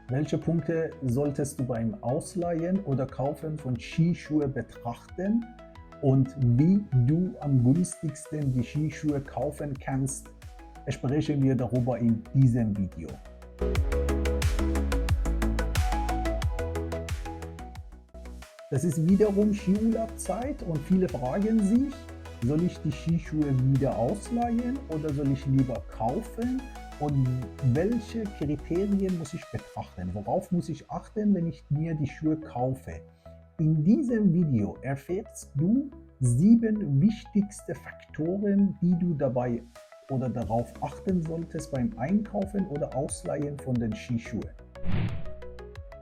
Welche Punkte solltest du beim Ausleihen oder Kaufen von Skischuhe betrachten und wie du am günstigsten die Skischuhe kaufen kannst, sprechen wir darüber in diesem Video. Das ist wiederum Skiurlaubzeit und viele fragen sich, soll ich die Skischuhe wieder ausleihen oder soll ich lieber kaufen? Und welche Kriterien muss ich betrachten? Worauf muss ich achten, wenn ich mir die Schuhe kaufe? In diesem Video erfährst du 7 wichtigste Faktoren, die du dabei oder darauf achten solltest beim Einkaufen oder Ausleihen von den Skischuhen.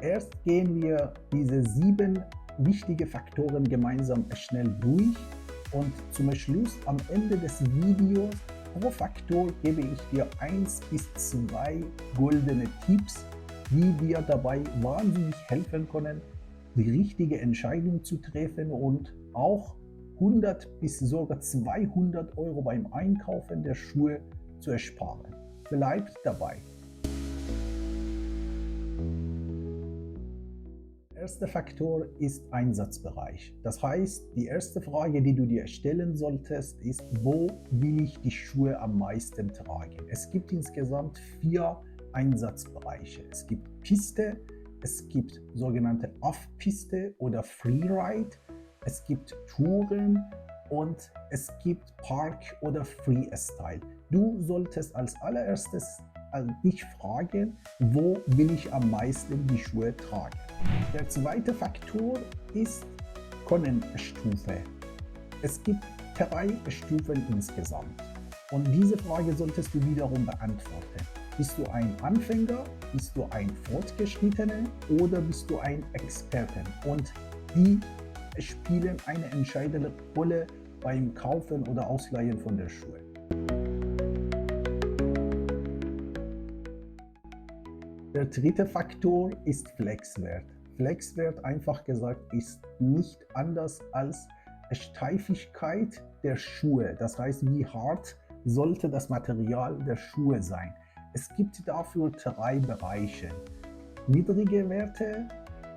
Erst gehen wir diese 7 wichtige Faktoren gemeinsam schnell durch und zum Schluss am Ende des Videos pro Faktor gebe ich dir 1 bis 2 goldene Tipps, die dir dabei wahnsinnig helfen können, die richtige Entscheidung zu treffen und auch 100 bis sogar 200 Euro beim Einkaufen der Schuhe zu ersparen. Bleibt dabei. Der erste Faktor ist Einsatzbereich. Das heißt, die erste Frage, die du dir stellen solltest, ist, wo will ich die Schuhe am meisten tragen? Es gibt insgesamt 4 Einsatzbereiche. Es gibt Piste, es gibt sogenannte Off-Piste oder Freeride, es gibt Touren und es gibt Park oder Freestyle. Du solltest als allererstes dich fragen, wo will ich am meisten die Schuhe tragen? Der zweite Faktor ist Konnenstufe. Es gibt 3 Stufen insgesamt und diese Frage solltest du wiederum beantworten. Bist du ein Anfänger, bist du ein Fortgeschrittener oder bist du ein Experten? Und die spielen eine entscheidende Rolle beim Kaufen oder Ausleihen von der Schuhe. Der dritte Faktor ist Flexwert. Flexwert, einfach gesagt, ist nicht anders als Steifigkeit der Schuhe. Das heißt, wie hart sollte das Material der Schuhe sein. Es gibt dafür 3 Bereiche. Niedrige Werte,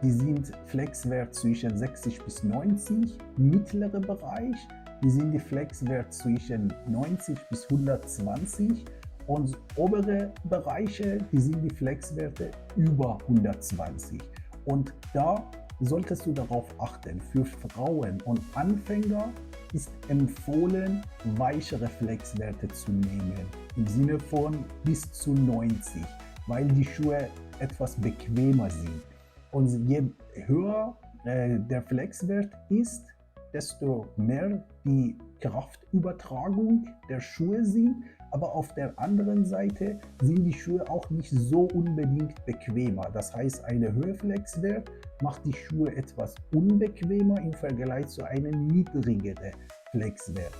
die sind Flexwert zwischen 60 bis 90. Mittlere Bereich, die sind die Flexwert zwischen 90 bis 120. Und obere Bereiche, die sind die Flexwerte über 120. Und da solltest du darauf achten. Für Frauen und Anfänger ist empfohlen, weichere Flexwerte zu nehmen. Im Sinne von bis zu 90, weil die Schuhe etwas bequemer sind. Und je höher der Flexwert ist, desto mehr die Kraftübertragung der Schuhe sind. Aber auf der anderen Seite sind die Schuhe auch nicht so unbedingt bequemer. Das heißt, eine höhere Flexwert macht die Schuhe etwas unbequemer im Vergleich zu einem niedrigeren Flexwert.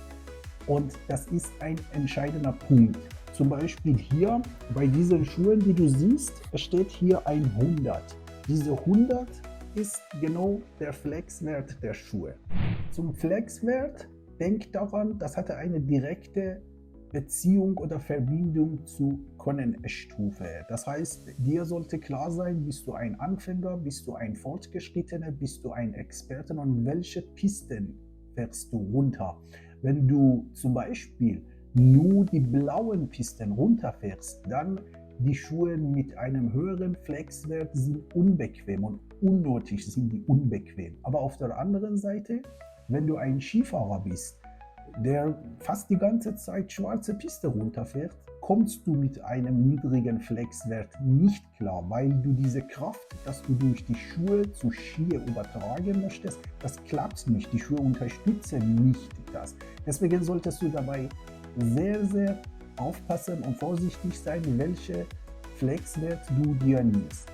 Und das ist ein entscheidender Punkt. Zum Beispiel hier bei diesen Schuhen, die du siehst, steht hier ein 100. Diese 100 ist genau der Flexwert der Schuhe. Zum Flexwert, denk daran, das hatte eine direkte Beziehung oder Verbindung zu Konnenstufe. Das heißt, dir sollte klar sein, bist du ein Anfänger, bist du ein Fortgeschrittener, bist du ein Experte und welche Pisten fährst du runter. Wenn du zum Beispiel nur die blauen Pisten runterfährst, dann die Schuhe mit einem höheren Flexwert sind unbequem und unnötig sind die unbequem. Aber auf der anderen Seite, wenn du ein Skifahrer bist, der fast die ganze Zeit schwarze Piste runterfährt, kommst du mit einem niedrigen Flexwert nicht klar, weil du diese Kraft, dass du durch die Schuhe zu Skier übertragen möchtest, das klappt nicht. Die Schuhe unterstützen nicht das. Deswegen solltest du dabei sehr, sehr aufpassen und vorsichtig sein, welche Flexwert du dir nimmst.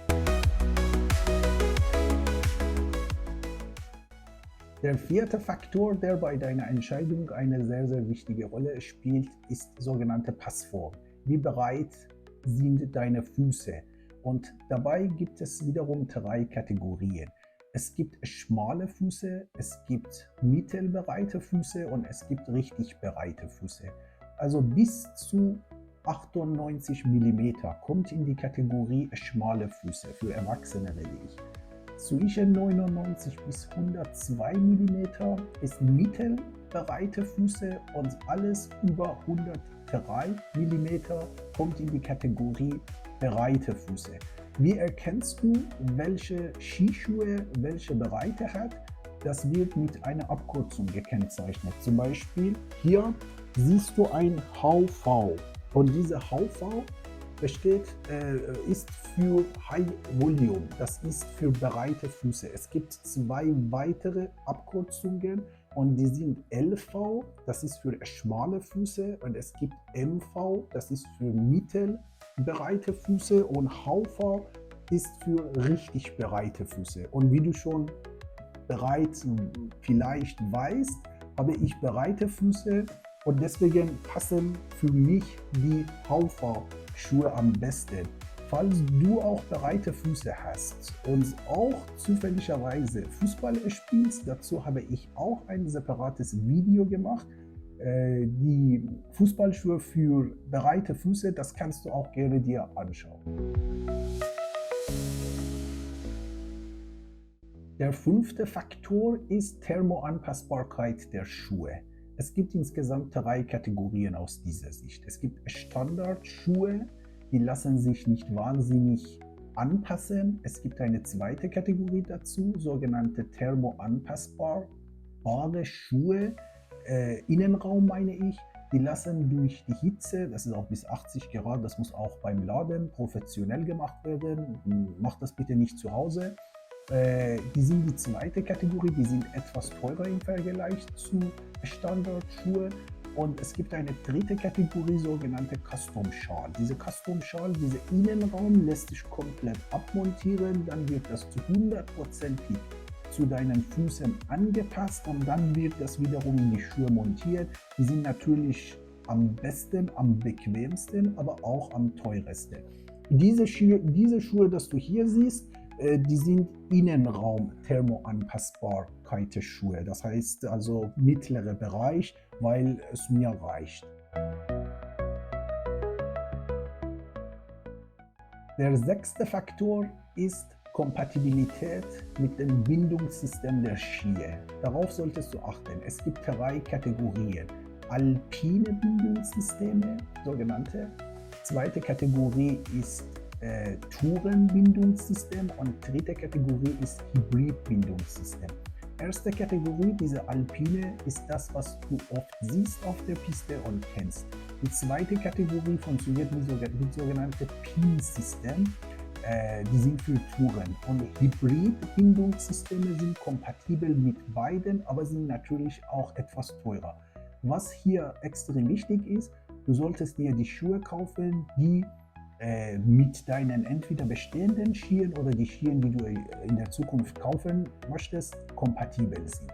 Der vierte Faktor, der bei deiner Entscheidung eine sehr, sehr wichtige Rolle spielt, ist sogenannte Passform. Wie breit sind deine Füße? Und dabei gibt es wiederum 3 Kategorien. Es gibt schmale Füße, es gibt mittelbreite Füße und es gibt richtig breite Füße. Also bis zu 98 mm, kommt in die Kategorie schmale Füße, für Erwachsene rede ich. Zwischen 99 bis 102 mm ist mittelbreite Füße und alles über 103 mm kommt in die Kategorie breite Füße. Wie erkennst du, welche Skischuhe welche Breite hat? Das wird mit einer Abkürzung gekennzeichnet. Zum Beispiel hier siehst du ein HV und diese HV ist für High Volume, das ist für breite Füße. Es gibt zwei weitere Abkürzungen und die sind LV, das ist für schmale Füße, und es gibt MV, das ist für mittelbreite Füße, und HV ist für richtig breite Füße. Und wie du schon bereits vielleicht weißt, habe ich breite Füße und deswegen passen für mich die HV-Schuhe am besten. Falls du auch breite Füße hast und auch zufälligerweise Fußball spielst, dazu habe ich auch ein separates Video gemacht. Die Fußballschuhe für breite Füße, das kannst du auch gerne dir anschauen. Der 5. Faktor ist Thermoanpassbarkeit der Schuhe. Es gibt insgesamt 3 Kategorien aus dieser Sicht. Es gibt Standardschuhe, die lassen sich nicht wahnsinnig anpassen. Es gibt eine zweite Kategorie dazu, sogenannte thermoanpassbare Schuhe, Innenraum meine ich. Die lassen durch die Hitze, das ist auch bis 80 Grad, das muss auch beim Laden professionell gemacht werden. Macht das bitte nicht zu Hause. Die sind die zweite Kategorie, die sind etwas teurer im Vergleich zu Standardschuhe. Und es gibt eine dritte Kategorie, sogenannte Custom Schal. Diese Custom Schal, dieser Innenraum lässt sich komplett abmontieren, dann wird das zu 100% zu deinen Füßen angepasst und dann wird das wiederum in die Schuhe montiert. Die sind natürlich am besten, am bequemsten, aber auch am teuersten. Diese Schuhe, das du hier siehst, die sind Innenraum-Thermoanpassbarkeit-Schuhe. Das heißt also mittlerer Bereich, weil es mir reicht. Der 6. Faktor ist Kompatibilität mit dem Bindungssystem der Skier. Darauf solltest du achten. Es gibt 3 Kategorien. Alpine Bindungssysteme, sogenannte. Zweite Kategorie ist Tourenbindungssystem und dritte Kategorie ist Hybridbindungssystem. Erste Kategorie, diese Alpine, ist das, was du oft siehst auf der Piste und kennst. Die zweite Kategorie funktioniert mit sogenannten PIN-System. Die sind für Touren, und Hybridbindungssysteme sind kompatibel mit beiden, aber sind natürlich auch etwas teurer. Was hier extrem wichtig ist, du solltest dir die Schuhe kaufen, die mit deinen entweder bestehenden Skiern oder die Skiern, die du in der Zukunft kaufen möchtest, kompatibel sind.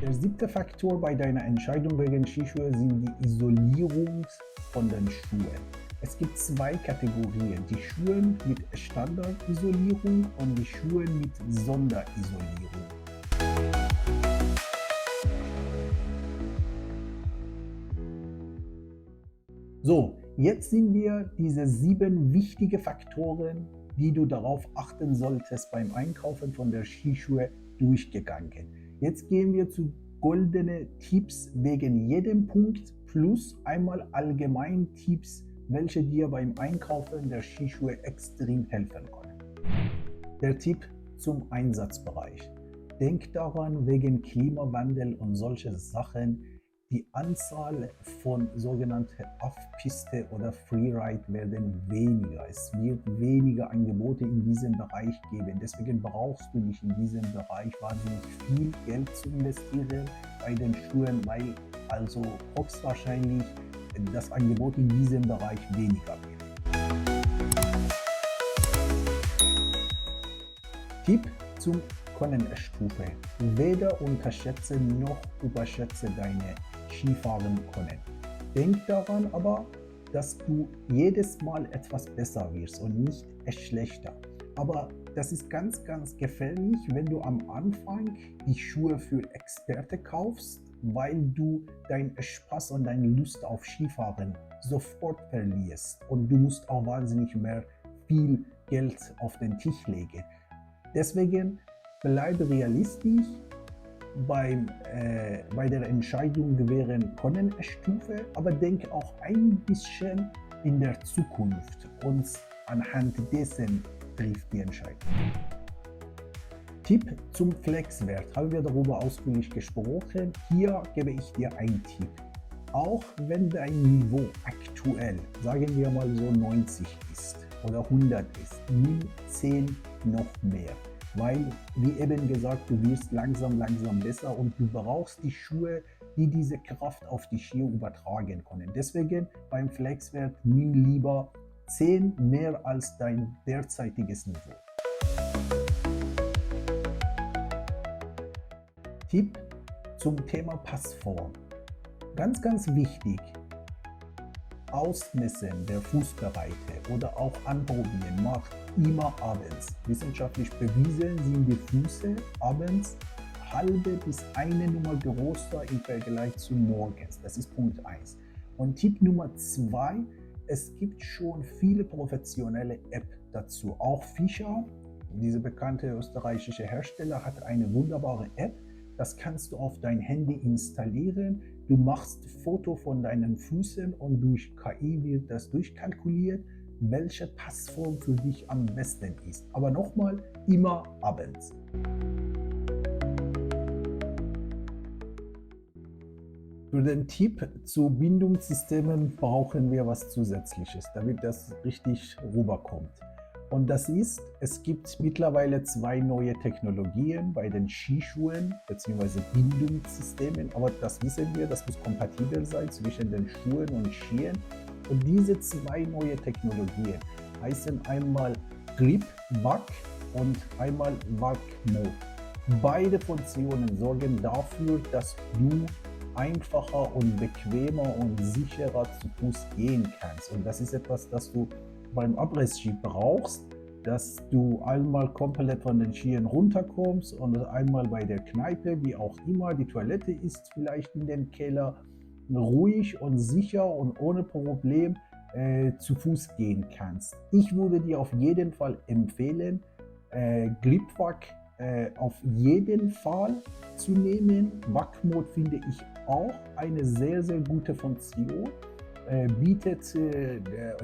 Der 7. Faktor bei deiner Entscheidung wegen Skischuhe sind die Isolierung von den Schuhen. Es gibt 2 Kategorien, die Schuhe mit Standardisolierung und die Schuhe mit Sonderisolierung. So, jetzt sind wir diese 7 wichtige Faktoren, die du darauf achten solltest beim Einkaufen von der Skischuhe, durchgegangen. Jetzt gehen wir zu goldene Tipps wegen jedem Punkt plus einmal allgemein Tipps, welche dir beim Einkaufen der Skischuhe extrem helfen können. Der Tipp zum Einsatzbereich. Denk daran, wegen Klimawandel und solche Sachen, die Anzahl von sogenannten Off-Piste oder Freeride werden weniger. Es wird weniger Angebote in diesem Bereich geben. Deswegen brauchst du nicht in diesem Bereich wahnsinnig viel Geld zu investieren bei den Schuhen, weil also höchstwahrscheinlich das Angebot in diesem Bereich weniger wird. Tipp zum Konnenstufe. Weder unterschätze noch überschätze deine Skifahren können. Denk daran aber, dass du jedes Mal etwas besser wirst und nicht schlechter. Aber das ist ganz, ganz gefährlich, wenn du am Anfang die Schuhe für Experte kaufst weil du deinen Spaß und deine Lust auf Skifahren sofort verlierst und du musst auch wahnsinnig mehr viel Geld auf den Tisch legen. Deswegen bleibe realistisch bei der Entscheidung während Konnenstufe, aber denke auch ein bisschen in der Zukunft und anhand dessen trifft die Entscheidung. Tipp zum Flexwert. Haben wir darüber ausführlich gesprochen. Hier gebe ich dir einen Tipp. Auch wenn dein Niveau aktuell, sagen wir mal so 90 ist oder 100 ist, nimm 10 noch mehr. Weil, wie eben gesagt, du wirst langsam besser und du brauchst die Schuhe, die diese Kraft auf die Skier übertragen können. Deswegen beim Flexwert nimm lieber 10 mehr als dein derzeitiges Niveau. Tipp zum Thema Passform. Ganz wichtig, Ausmessen der Fußbreite oder auch anprobieren macht immer abends. Wissenschaftlich bewiesen sind die Füße abends halbe bis eine Nummer größer im Vergleich zu morgens. Das ist Punkt 1. Und Tipp Nummer 2, es gibt schon viele professionelle Apps dazu. Auch Fischer, diese bekannte österreichische Hersteller, hat eine wunderbare App. Das kannst du auf dein Handy installieren. Du machst Foto von deinen Füßen und durch KI wird das durchkalkuliert, welche Passform für dich am besten ist. Aber nochmal, immer abends. Für den Tipp zu Bindungssystemen brauchen wir was Zusätzliches, damit das richtig rüberkommt. Und das ist, es gibt mittlerweile 2 neue Technologien bei den Skischuhen bzw. Bindungssystemen, aber das wissen wir, das muss kompatibel sein zwischen den Schuhen und Skiern. Und diese 2 neue Technologien heißen einmal Grip Vac und einmal Vac Mode. Beide Funktionen sorgen dafür, dass du einfacher und bequemer und sicherer zu Fuß gehen kannst. Und das ist etwas, das du beim Abriss-Ski brauchst, dass du einmal komplett von den Skiern runterkommst und einmal bei der Kneipe, wie auch immer, die Toilette ist vielleicht in den Keller, ruhig und sicher und ohne Problem zu Fuß gehen kannst. Ich würde dir auf jeden Fall empfehlen, Gripvac auf jeden Fall zu nehmen. Vac Mode finde ich auch eine sehr gute Funktion.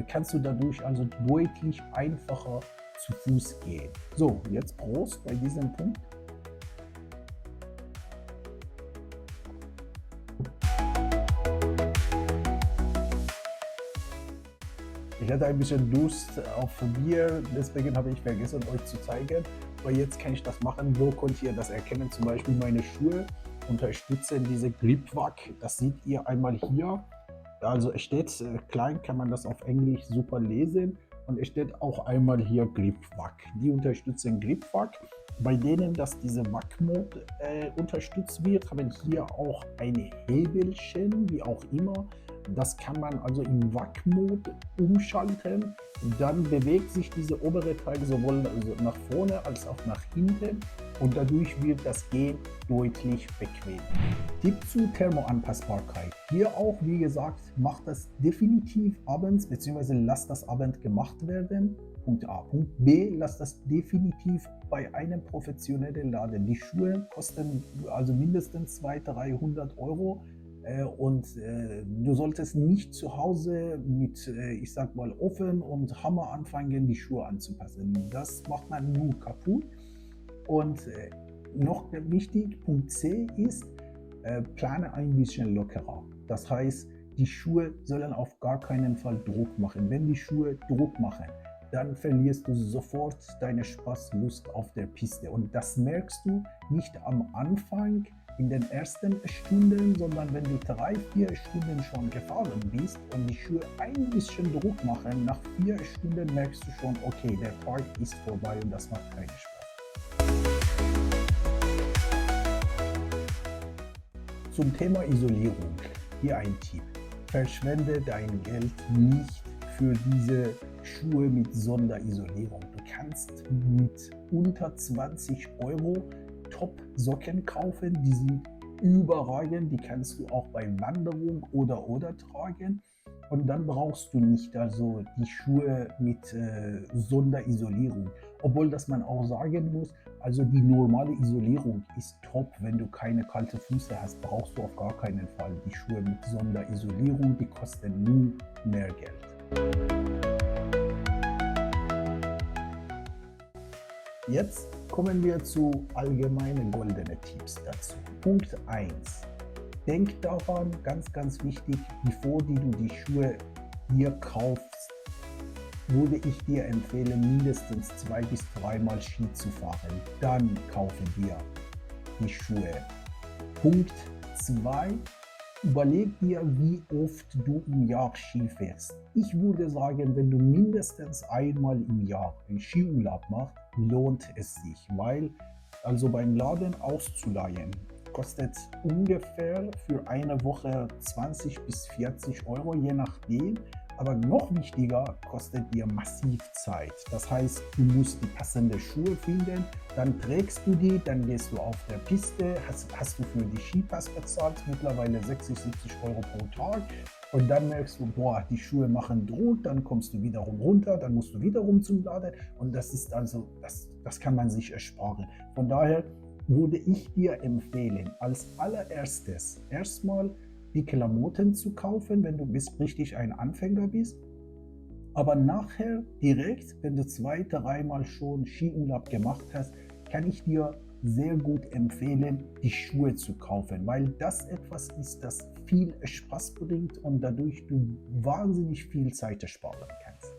Kannst du dadurch also deutlich einfacher zu Fuß gehen. So, jetzt Prost bei diesem Punkt. Ich hatte ein bisschen Durst auf Bier, deswegen habe ich vergessen, euch zu zeigen. Aber jetzt kann ich das machen. Wo könnt ihr das erkennen? Zum Beispiel meine Schuhe unterstützen diese Gripvac. Das seht ihr einmal hier. Also es steht klein, kann man das auf Englisch super lesen. Und es steht auch einmal hier Gripvac. Die unterstützen Gripvac. Bei denen, dass diese Vac Mode unterstützt wird, haben hier auch ein Hebelchen, wie auch immer. Das kann man also im Vac Mode umschalten. Dann bewegt sich dieser obere Teil sowohl nach vorne als auch nach hinten. Und dadurch wird das Gehen deutlich bequem. Tipp zur Thermoanpassbarkeit. Hier auch, wie gesagt, macht das definitiv abends, beziehungsweise lasst das abends gemacht werden. Punkt A. Punkt B, lasst das definitiv bei einem professionellen Laden. Die Schuhe kosten also mindestens 200-300 Euro. Und du solltest nicht zu Hause mit, ich sag mal, Ofen und Hammer anfangen, die Schuhe anzupassen. Das macht man nur kaputt. Und noch wichtig, Punkt C ist, plane ein bisschen lockerer. Das heißt, die Schuhe sollen auf gar keinen Fall Druck machen. Wenn die Schuhe Druck machen, dann verlierst du sofort deine Spaßlust auf der Piste. Und das merkst du nicht am Anfang in den ersten Stunden, sondern wenn du 3-4 Stunden schon gefahren bist und die Schuhe ein bisschen Druck machen, nach 4 Stunden merkst du schon, okay, der Tag ist vorbei und das macht keinen Spaß. Zum Thema Isolierung, hier ein Tipp. Verschwende dein Geld nicht für diese Schuhe mit Sonderisolierung. Du kannst mit unter 20 Euro Top-Socken kaufen, die sind überragend, die kannst du auch bei Wanderung oder tragen. Und dann brauchst du nicht also die Schuhe mit Sonderisolierung. Obwohl, dass man auch sagen muss, also die normale Isolierung ist top. Wenn du keine kalten Füße hast, brauchst du auf gar keinen Fall die Schuhe mit Sonderisolierung. Die kosten nur mehr Geld. Jetzt kommen wir zu allgemeinen goldenen Tipps dazu. Punkt 1. Denk daran, ganz wichtig, bevor du die Schuhe dir kaufst, würde ich dir empfehlen, mindestens 2 bis 3 Mal Ski zu fahren. Dann kaufe dir die Schuhe. Punkt 2. Überleg dir, wie oft du im Jahr Ski fährst. Ich würde sagen, wenn du mindestens einmal im Jahr einen Skiurlaub machst, lohnt es sich, weil also beim Laden auszuleihen kostet ungefähr für eine Woche 20 bis 40 Euro, je nachdem. Aber noch wichtiger, kostet dir massiv Zeit. Das heißt, du musst die passende Schuhe finden, dann trägst du die, dann gehst du auf der Piste, hast du für die Skipass bezahlt, mittlerweile 60, 70 Euro pro Tag. Und dann merkst du, boah, die Schuhe machen Druck, dann kommst du wiederum runter, dann musst du wiederum zum Laden. Und das ist also, das kann man sich ersparen. Von daher würde ich dir empfehlen, als allererstes erstmal die Klamotten zu kaufen, wenn du richtig ein Anfänger bist. Aber nachher direkt, wenn du 2, 3 Mal schon Skiurlaub gemacht hast, kann ich dir sehr gut empfehlen, die Schuhe zu kaufen, weil das etwas ist, das viel Spaß bringt und dadurch du wahnsinnig viel Zeit sparen kannst.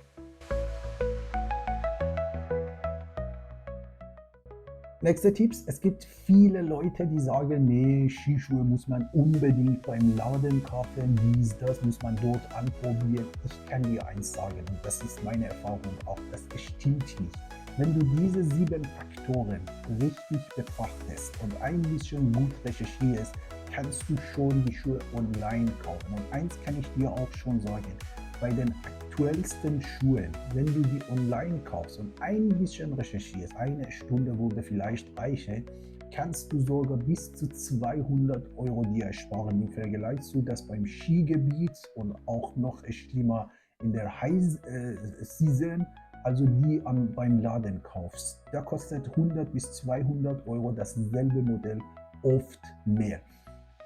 Nächster Tipps, es gibt viele Leute, die sagen, nee, Skischuhe muss man unbedingt beim Laden kaufen, das muss man dort anprobieren. Ich kann dir eins sagen, und das ist meine Erfahrung auch, das stimmt nicht. Wenn du diese 7 Faktoren richtig betrachtest und ein bisschen gut recherchierst, kannst du schon die Schuhe online kaufen. Und eins kann ich dir auch schon sagen, bei den aktuellsten Schuhen, wenn du die online kaufst und ein bisschen recherchierst, eine Stunde würde vielleicht reichen, kannst du sogar bis zu 200 Euro dir ersparen im Vergleich zu das beim Skigebiet und auch noch schlimmer in der High Season, also die beim Laden kaufst. Da kostet 100 bis 200 Euro dasselbe Modell, oft mehr.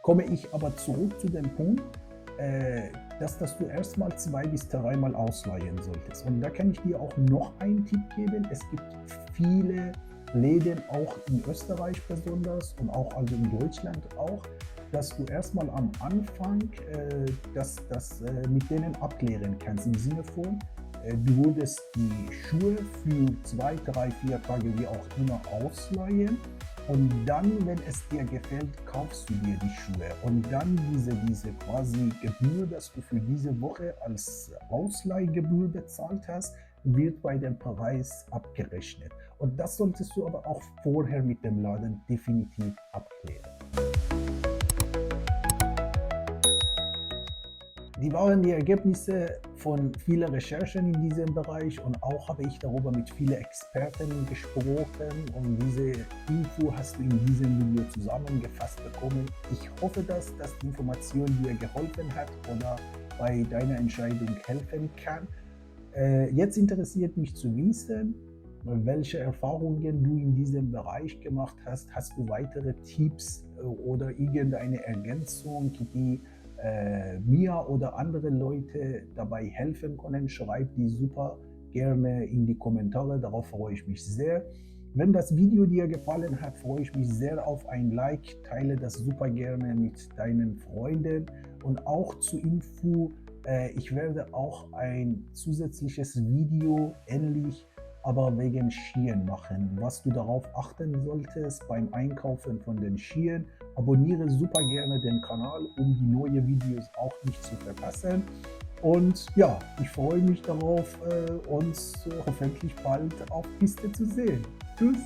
Komme ich aber zurück zu dem Punkt, dass du erstmal 2 bis 3 Mal ausleihen solltest. Und da kann ich dir auch noch einen Tipp geben. Es gibt viele Läden, auch in Österreich besonders und auch also in Deutschland auch, dass du erstmal am Anfang das mit denen abklären kannst. Im Sinne von, du würdest die Schuhe für 2, 3, 4 Tage wie auch immer ausleihen. Und dann, wenn es dir gefällt, kaufst du dir die Schuhe. Und dann diese quasi Gebühr, dass du für diese Woche als Ausleihgebühr bezahlt hast, wird bei dem Preis abgerechnet. Und das solltest du aber auch vorher mit dem Laden definitiv abklären. Die waren die Ergebnisse von vielen Recherchen in diesem Bereich und auch habe ich darüber mit vielen Experten gesprochen und diese Info hast du in diesem Video zusammengefasst bekommen. Ich hoffe, dass die Information dir geholfen hat oder bei deiner Entscheidung helfen kann. Jetzt interessiert mich zu wissen, welche Erfahrungen du in diesem Bereich gemacht hast. Hast du weitere Tipps oder irgendeine Ergänzung, die mir oder andere Leute dabei helfen können? Schreib die super gerne in die Kommentare, darauf freue ich mich sehr. Wenn das Video dir gefallen hat, freue ich mich sehr auf ein Like, teile das super gerne mit deinen Freunden und auch zur Info, ich werde auch ein zusätzliches Video ähnlich aber wegen Skiern machen, was du darauf achten solltest beim Einkaufen von den Skiern. Abonniere super gerne den Kanal, um die neuen Videos auch nicht zu verpassen. Und ja, ich freue mich darauf, uns hoffentlich bald auf Piste zu sehen. Tschüss!